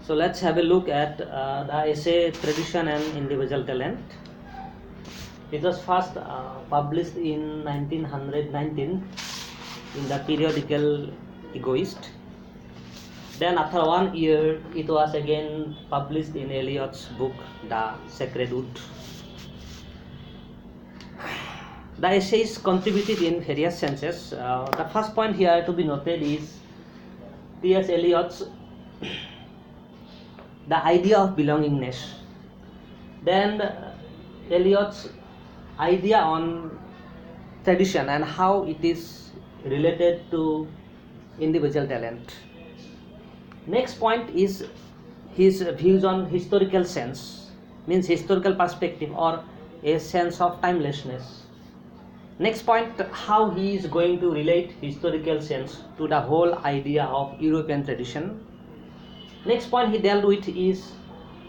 So let's have a look at the essay Tradition and Individual Talent. It was first published in 1919 in the periodical Egoist. Then after 1 year, it was again published in Eliot's book, The Sacred Wood. The essays contributed in various senses. The first point here to be noted is T.S. Eliot's the idea of belongingness. Then Eliot's idea on tradition and how it is related to individual talent. Next point is his views on historical sense, means historical perspective or a sense of timelessness. Next point, how he is going to relate historical sense to the whole idea of European tradition. Next point he dealt with is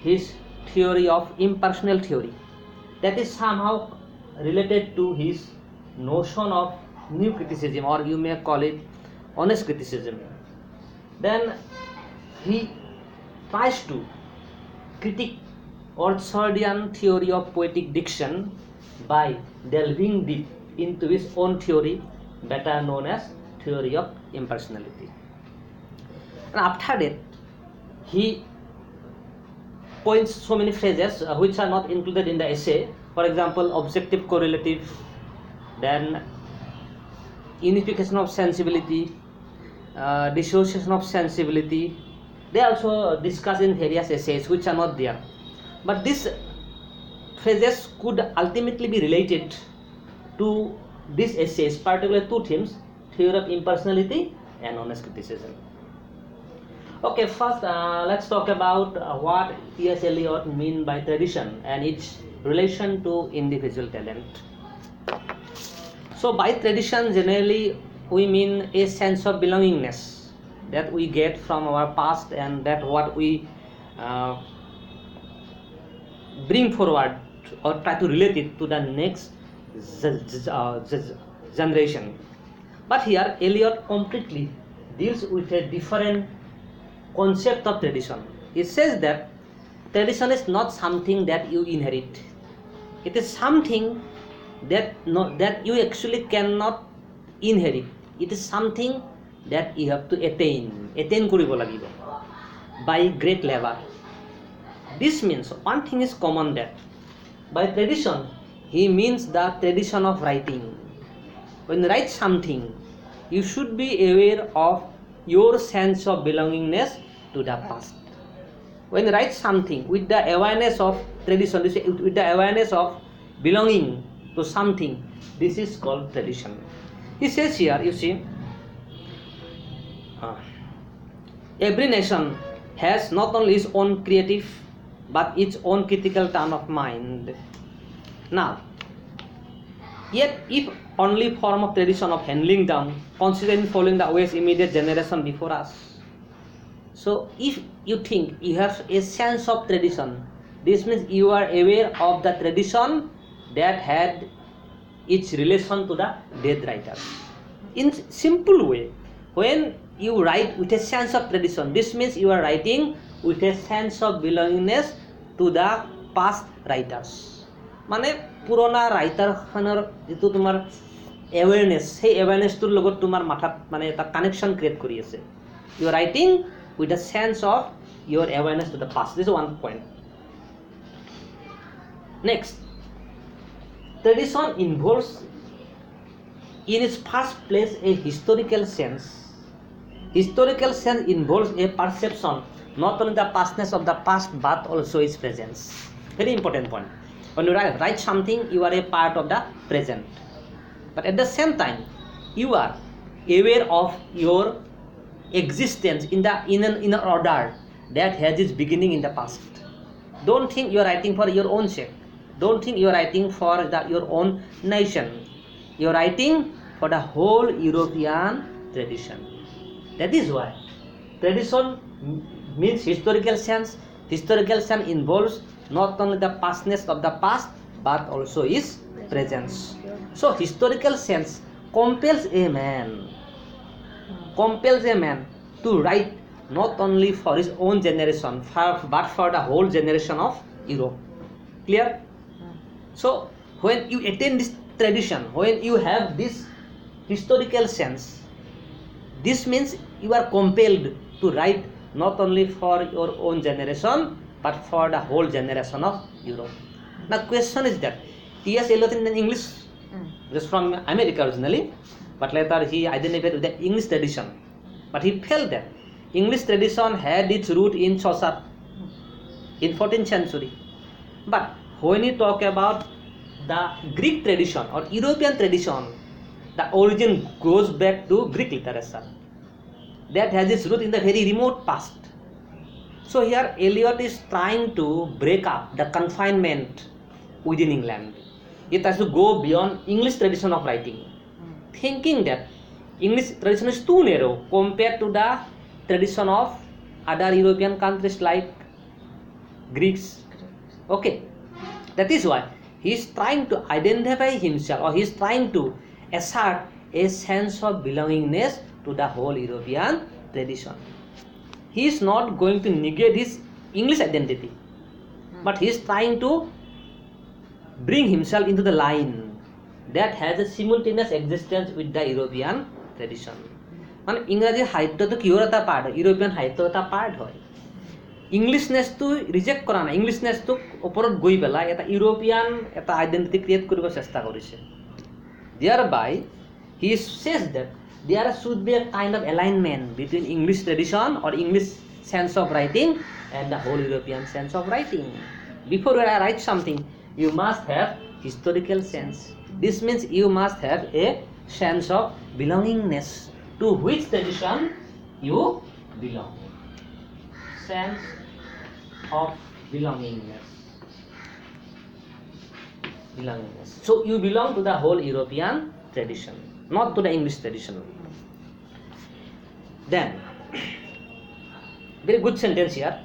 his theory of impersonal theory, that is somehow related to his notion of new criticism, or you may call it honest criticism. Then he tries to critique Ortswardian theory of poetic diction by delving deep into his own theory, better known as theory of impersonality. And after that, he points so many phrases which are not included in the essay. For example, objective correlative, then unification of sensibility, dissociation of sensibility. They also discuss in various essays which are not there. But these phrases could ultimately be related to these essays, particularly two themes, theory of impersonality and honest criticism. Okay, first let's talk about what T.S. Eliot mean by tradition and its relation to individual talent. So by tradition generally we mean a sense of belongingness that we get from our past and that what we bring forward or try to relate it to the next generation. But here Eliot completely deals with a different concept of tradition. It says that tradition is not something that you inherit. It is something that you actually cannot inherit. It is something that you have to attain koribo lagibo by great labor. This means one thing is common, that by tradition he means the tradition of writing. When you write something, you should be aware of your sense of belongingness to the past. When you write something with the awareness of tradition, with the awareness of belonging to something, this is called tradition. He says here, you see, every nation has not only its own creative but its own critical turn of mind. Now, yet if only form of tradition of handling down, considering following the ways immediate generation before us. So if you think you have a sense of tradition, this means you are aware of the tradition that had its relation to the dead writers. In simple way, when you write with a sense of tradition, this means you are writing with a sense of belongingness to the past writers. মানে পুরোনা ৰাইটাৰখনৰ যেটো তোমাৰ awareness, সেই awarenessটোৰ লগত তোমাৰ মাথাত মানে এটা connection create কৰি আছে. You are writing with a sense of your awareness to the past. This is one point. Next, tradition involves in its first place a historical sense. Historical sense involves a perception not only the pastness of the past but also its presence. Very important point. When you write something, you are a part of the present. But at the same time, you are aware of your existence in an order that has its beginning in the past. Don't think you are writing for your own sake. Don't think you are writing for your own nation. You are writing for the whole European tradition. That is why tradition means historical sense. Historical sense involves not only the pastness of the past but also its presence. So historical sense compels a man to write not only for his own generation, but for the whole generation of Europe. Clear? So when you attain this tradition, when you have this historical sense, this means you are compelled to write not only for your own generation, but for the whole generation of Europe. Now question is that T.S. Eliot in English, just from America originally, but later he identified with the English tradition. But he felt that English tradition had its root in Chaucer in 14th century. But when you talk about the Greek tradition or European tradition, the origin goes back to Greek literature. That has its root in the very remote past. So here Eliot is trying to break up the confinement within England. It has to go beyond English tradition of writing, thinking that English tradition is too narrow compared to the tradition of other European countries like Greeks. Okay, that is why he is trying to identify himself, or he is trying to assert a sense of belongingness to the whole European tradition. He is not going to negate his English identity, but he is trying to bring himself into the line that has a simultaneous existence with the European tradition. মানে ইংৰাজী সাহিত্যটো কিহৰ এটা part হয়, European সাহিত্যৰ এটা part হয়। ইংলিছনেছটো reject কৰা নাই, ইংলিছনেছটোক ওপৰত গৈ পেলাই এটা ইউৰোপিয়ান এটা আইডেণ্টিটি ক্ৰিয়েট কৰিব চেষ্টা কৰিছে। Thereby he says that there should be a kind of alignment between English tradition or English sense of writing and the whole European sense of writing. Before I write something, you must have historical sense. This means you must have a sense of belongingness to which tradition you belong. Sense of belongingness. So you belong to the whole European tradition, not to the English tradition. Then, very good sentence here.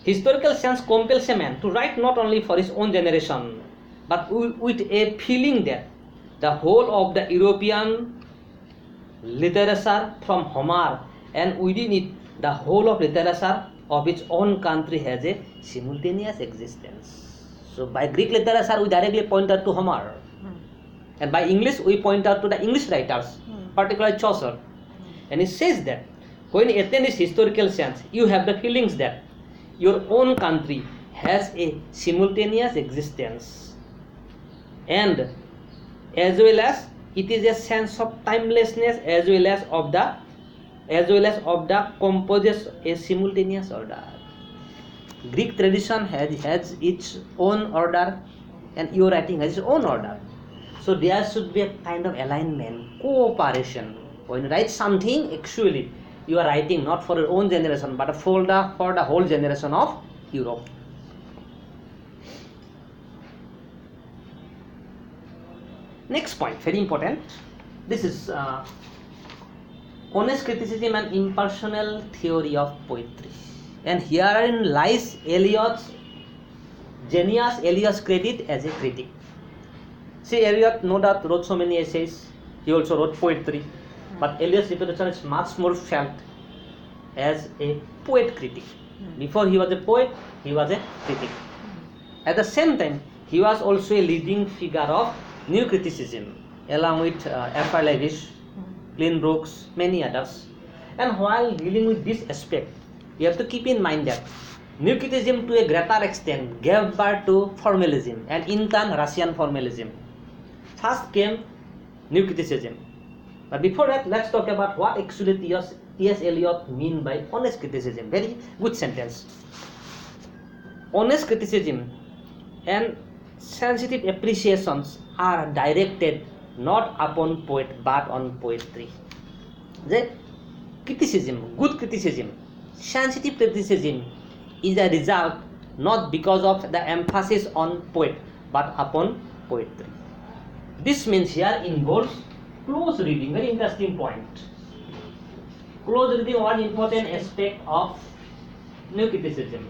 Historical sense compels a man to write not only for his own generation, but with a feeling that the whole of the European literature from Homer, and within it the whole of literature of its own country has a simultaneous existence. So by Greek literature we directly point out to Homer, and by English we point out to the English writers, particularly Chaucer. And he says that when you attain this historical sense, you have the feelings that your own country has a simultaneous existence, and as well as it is a sense of timelessness, as well as of the composers a simultaneous order. Greek tradition has its own order, and your writing has its own order. So there should be a kind of alignment, cooperation. When you write something, actually you are writing not for your own generation, but for the whole generation of Europe. Next point, very important. This is honest criticism and impersonal theory of poetry. And herein lies Eliot's genius, Eliot's credit as a critic. See, Eliot no doubt wrote so many essays, he also wrote poetry, but Eliot's reputation is much more felt as a poet critic. Before he was a poet, he was a critic. At the same time, he was also a leading figure of new criticism, along with F.R. Leavitt, Glyn Brooks, many others. And while dealing with this aspect, you have to keep in mind that new criticism to a greater extent gave birth to formalism, and in turn Russian formalism. First came new criticism. But before that, let's talk about what actually T.S. Eliot mean by honest criticism. Very good sentence. Honest criticism and sensitive appreciations are directed not upon poet but on poetry. The criticism, good criticism, sensitive criticism is a result not because of the emphasis on poet but upon poetry. This means here involves close reading, very interesting point. Close reading, one important aspect of new criticism.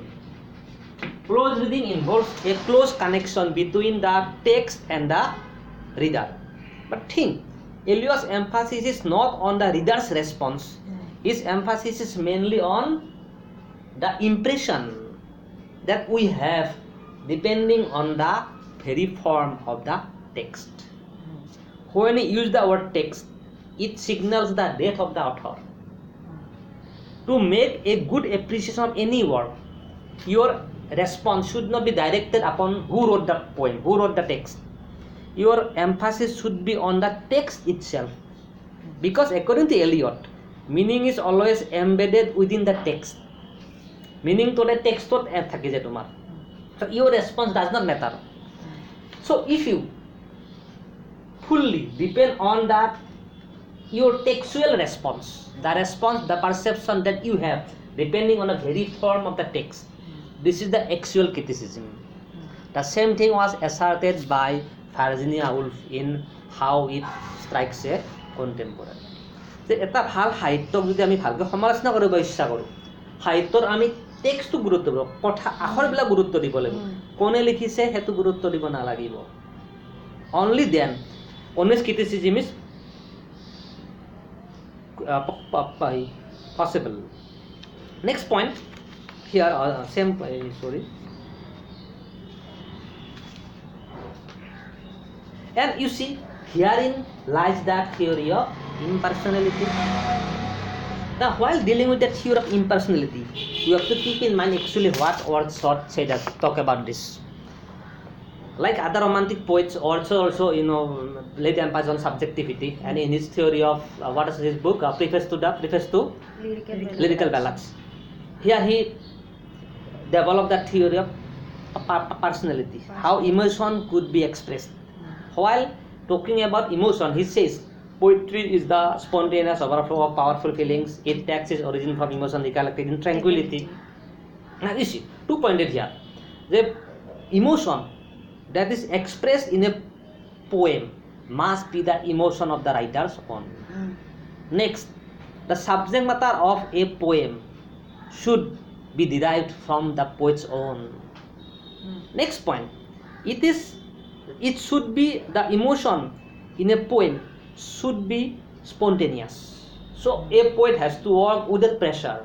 Close reading involves a close connection between the text and the reader. But think, Eliot's emphasis is not on the reader's response, His emphasis is mainly on the impression that we have depending on the very form of the text. When we use the word text, it signals the depth of the author. To make a good appreciation of any work, your response should not be directed upon who wrote the poem, who wrote the text. Your emphasis should be on the text itself. Because according to Eliot, meaning is always embedded within the text. Meaning to the text tot thaki je tomar. So your response does not matter. So if you fully depend on that, your textual response, the perception that you have depending on the very form of the text, this is the actual criticism. The same thing was asserted by Virginia Woolf in How It Strikes a Contemporary. যে এটা ভাল সাহিত্যক যদি আমি ভালকৈ সমালোচনা কৰিব ইচ্ছা কৰোঁ, সাহিত্যৰ আমি টেক্সটটো গুৰুত্ব দিব, কথা আখৰবিলাক গুৰুত্ব দিব লাগিব, কোনে লিখিছে সেইটো গুৰুত্ব দিব নালাগিব. Only then honest criticism is possible. Next point here, and you see, herein lies that theory of impersonality. Now, while dealing with the theory of impersonality, you have to keep in mind actually what Wordsworth said that talk about this. Like other romantic poets, also laid emphasis on subjectivity, and in his theory of what is his book, preface to lyrical ballads. Here he developed the theory of personality, how emotion could be expressed. While talking about emotion, he says poetry is the spontaneous overflow of powerful feelings. It takes its origin from emotion recollected in tranquility. Now you see, 2 points here. The emotion that is expressed in a poem must be the emotion of the writer's own. Next, the subject matter of a poem should be derived from the poet's own. Next point, it should be the emotion in a poem should be spontaneous. So a poet has to work without pressure.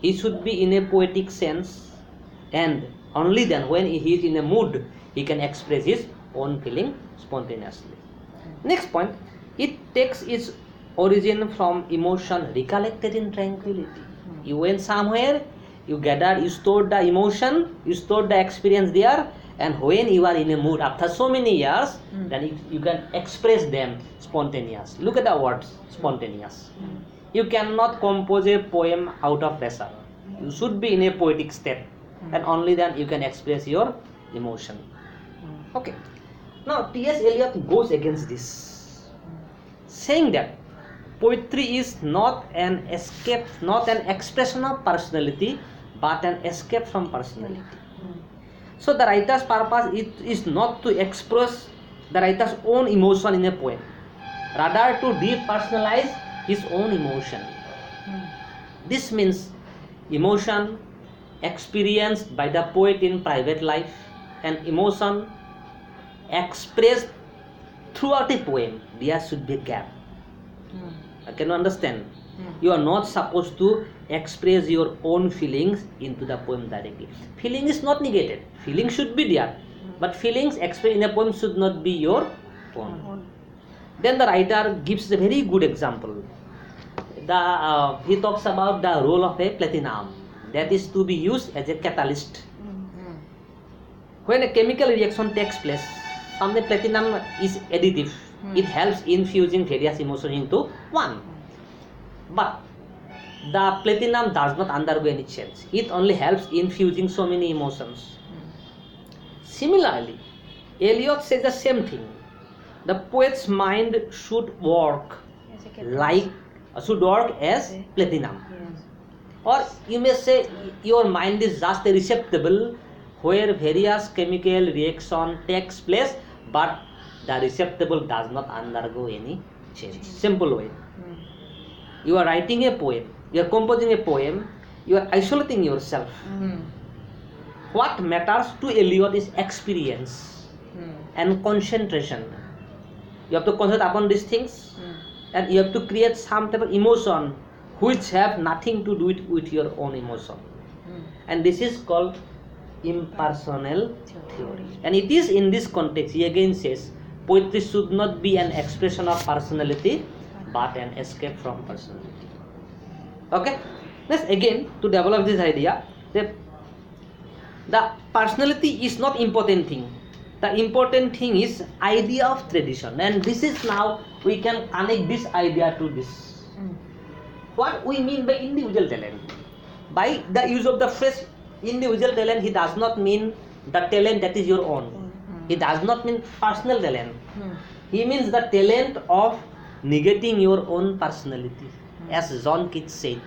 He should be in a poetic sense, and only then when he is in a mood, he can express his own feeling spontaneously. Next point, it takes its origin from emotion recollected in tranquility. You went somewhere, you gathered, you stored the emotion, you stored the experience there, and when you are in a mood after so many years, then you can express them spontaneous. Look at the words spontaneous. You cannot compose a poem out of pressure. You should be in a poetic state, and only then you can express your emotion. Okay. Now T.S. Eliot goes against this, saying that poetry is not an escape, not an expression of personality, but an escape from personality. So the writer's purpose is not to express the writer's own emotion in a poem, rather to depersonalize his own emotion. This means emotion experienced by the poet in private life and emotion expressed throughout a poem. There should be a gap. Can you understand? You are not supposed to express your own feelings into the poem directly. Feeling is not negated. Feeling should be there, but feelings expressed in a poem should not be your own. Then the writer gives a very good example. He talks about the role of a platinum that is to be used as a catalyst. When a chemical reaction takes place, the platinum is additive. It helps in fusing various emotions into one. But the platinum does not undergo any change. It only helps in fusing so many emotions. Similarly, Eliot says the same thing. The poet's mind should work as platinum. Or you may say your mind is just a receptacle where various chemical reaction takes place, but the receptacle does not undergo any change. Simple way. You are writing a poem, you are composing a poem, you are isolating yourself. What matters to Eliot is experience and concentration. You have to concentrate upon these things, and you have to create some type of emotion which have nothing to do with your own emotion. And this is called impersonal theory. And it is in this context, he again says, poetry should not be an expression of personality, but an escape from personality. Okay? Let's again, to develop this idea, that the personality is not important thing. The important thing is idea of tradition. And this is now, we can connect this idea to this. What we mean by individual talent? By the use of the phrase individual talent, he does not mean the talent that is your own. He does not mean personal talent. He means the talent of negating your own personality, as John Keats said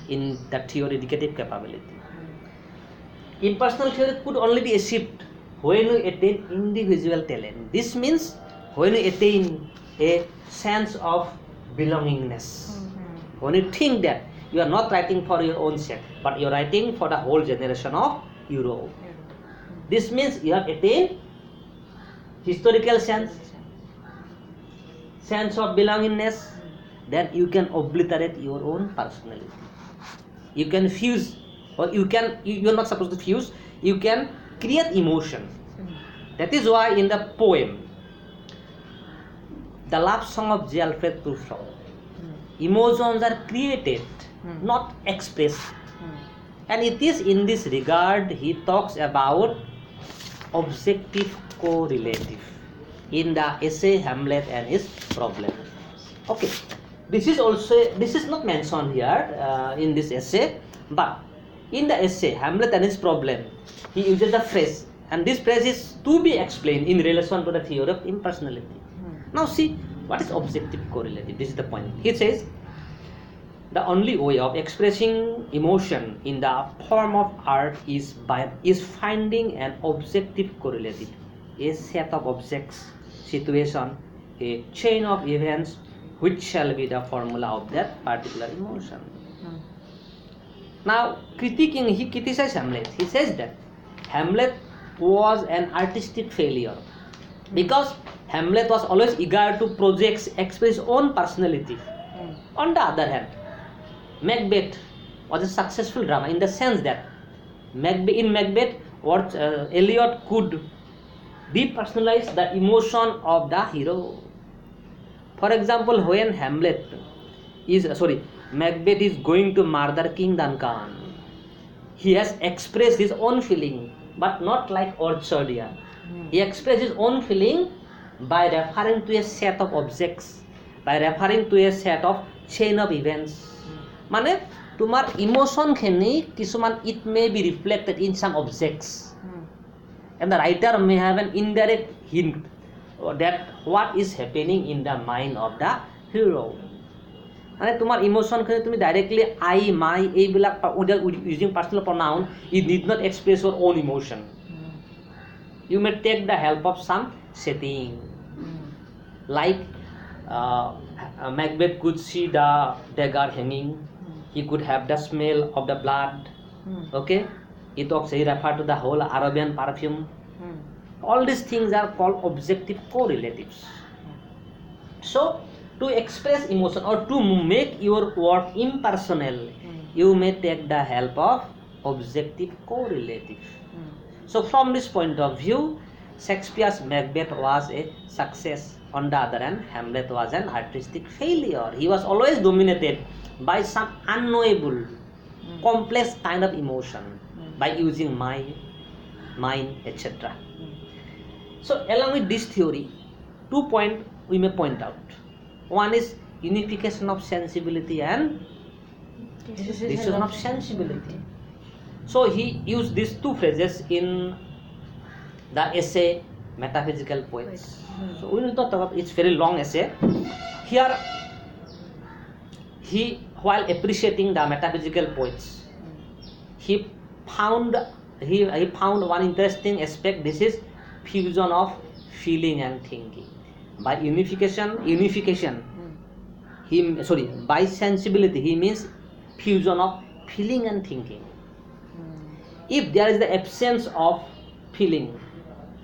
in the theory Negative Capability. Impersonal theory could only be achieved when you attain individual talent. This means when you attain a sense of belongingness. When you think that you are not writing for your own sake, but you are writing for the whole generation of Europe. This means you have attained historical sense of belongingness, then you can obliterate your own personality. You can fuse, or you are not supposed to fuse, you can create emotion. That is why in the poem, The Love Song of J. Alfred Prufrock, emotions are created, not expressed. And it is in this regard he talks about objective correlative in the essay Hamlet and his Problem. Okay, this is not mentioned here in this essay, but in the essay Hamlet and his Problem, he uses the phrase, and this phrase is to be explained in relation to the theory of impersonality. Now see, what is objective correlative? This is the point. He says, the only way of expressing emotion in the form of art is finding an objective correlative, a set of objects, situation, a chain of events, which shall be the formula of that particular emotion. Now, critiquing, he criticizes Hamlet. He says that Hamlet was an artistic failure because Hamlet was always eager to express his own personality. On the other hand, Macbeth was a successful drama in the sense that in Macbeth, what Eliot could depersonalize the emotion of the hero. For example, when Macbeth is going to murder King Duncan, he has expressed his own feeling, but not like Orchardia. He expressed his own feeling by referring to a set of objects, by referring to a set of chain of events. মানে তোমাৰ emotion খিনি কিছুমান it may be reflected in some objects, and the writer may have an indirect hint that what is happening in the mind of the hero. মানে তোমাৰ emotion খিনি তুমি directly I, my এইবিলাক using personal pronoun, you need not express your own emotion. You may take the help of some setting, like Macbeth could see the dagger hanging. He could have the smell of the blood. Okay, he referred to the whole Arabian perfume. All these things are called objective correlatives. So, to express emotion or to make your work impersonal, you may take the help of objective correlative. So, from this point of view, Shakespeare's Macbeth was a success. On the other hand, Hamlet was an artistic failure. He was always dominated by some unknowable, complex kind of emotion by using mind, etc. So, along with this theory, 2 points we may point out. One is unification of sensibility and decision of sensibility. So, he used these two phrases in the essay Metaphysical Poets. So, we will not talk about it's very long essay. Here, he, while appreciating the metaphysical poets, he found one interesting aspect. This is fusion of feeling and thinking. By by sensibility, he means fusion of feeling and thinking. If there is the absence of feeling,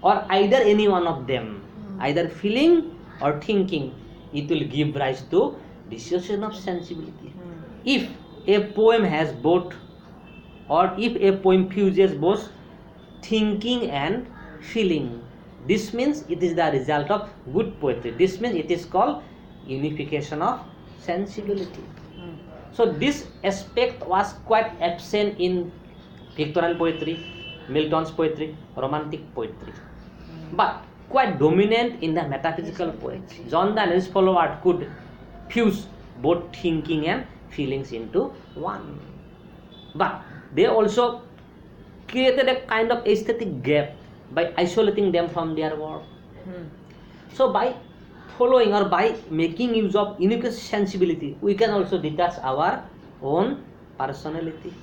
or either any one of them, either feeling or thinking, it will give rise to dissociation of sensibility. if a poem has both, or if a poem fuses both thinking and feeling, this means it is the result of good poetry. This means it is called unification of sensibility. So this aspect was quite absent in Victorian poetry, Milton's poetry, Romantic poetry, but quite dominant in the metaphysical poetry. John Donne and his followers could fuse both thinking and feelings into one, but they also created a kind of aesthetic gap by isolating them from their work. So by following or by making use of unique sensibility, we can also detach our own personality.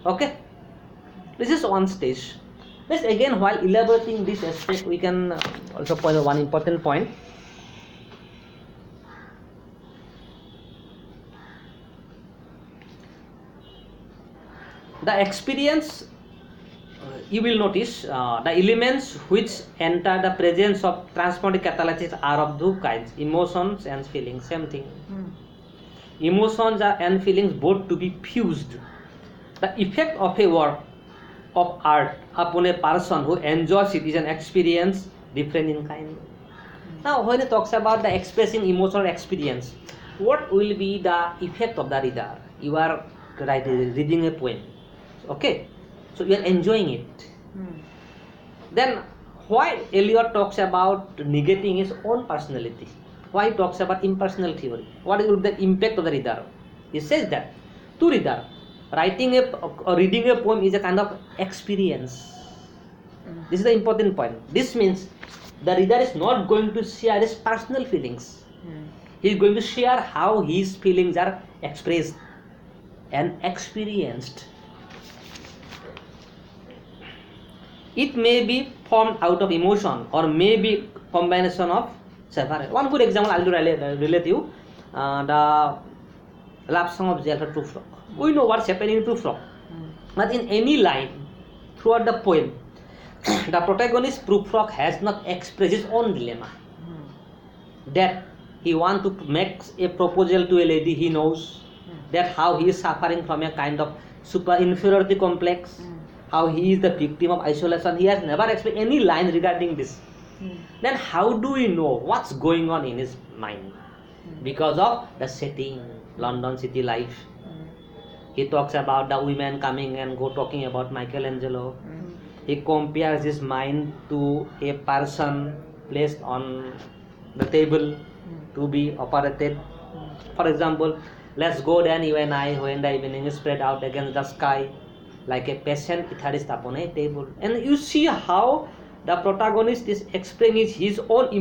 Okay, this is one stage. Let's again, while elaborating this aspect, we can also point out one important point. The experience, you will notice the elements which enter the presence of transformative catalysis are of two kinds: emotions and feelings. Same thing. Emotions and feelings both to be fused. The effect of a work of art upon a person who enjoys it is an experience different in kind. Now, when it talks about the expressing emotional experience, what will be the effect of the reader? You are reading a poem, okay? So you are enjoying it. Then why Eliot talks about negating his own personality? Why he talks about impersonal theory? What is the impact of the reader? He says that to reader, writing or reading a poem is a kind of experience. This is the important point. This means the reader is not going to share his personal feelings. He is going to share how his feelings are expressed and experienced. It may be formed out of emotion or may be combination of several. One good example I will relate you the love song of Zelda True Frog. We know what's happening in True Frog, but in any line throughout the poem, the protagonist True Frog has not expressed his own dilemma. That he wants to make a proposal to a lady he knows, that how he is suffering from a kind of super inferiority complex, how he is the victim of isolation. He has never expressed any line regarding this. Then how do we know what's going on in his mind? Because of the setting, London city life. He talks about the women coming and go talking about Michelangelo. He compares his mind to a person placed on the table to be operated. For example, let's go then, you and I, when the evening is spread out against the sky, like a patient guitarist upon a table. And you see how the protagonist is explaining his own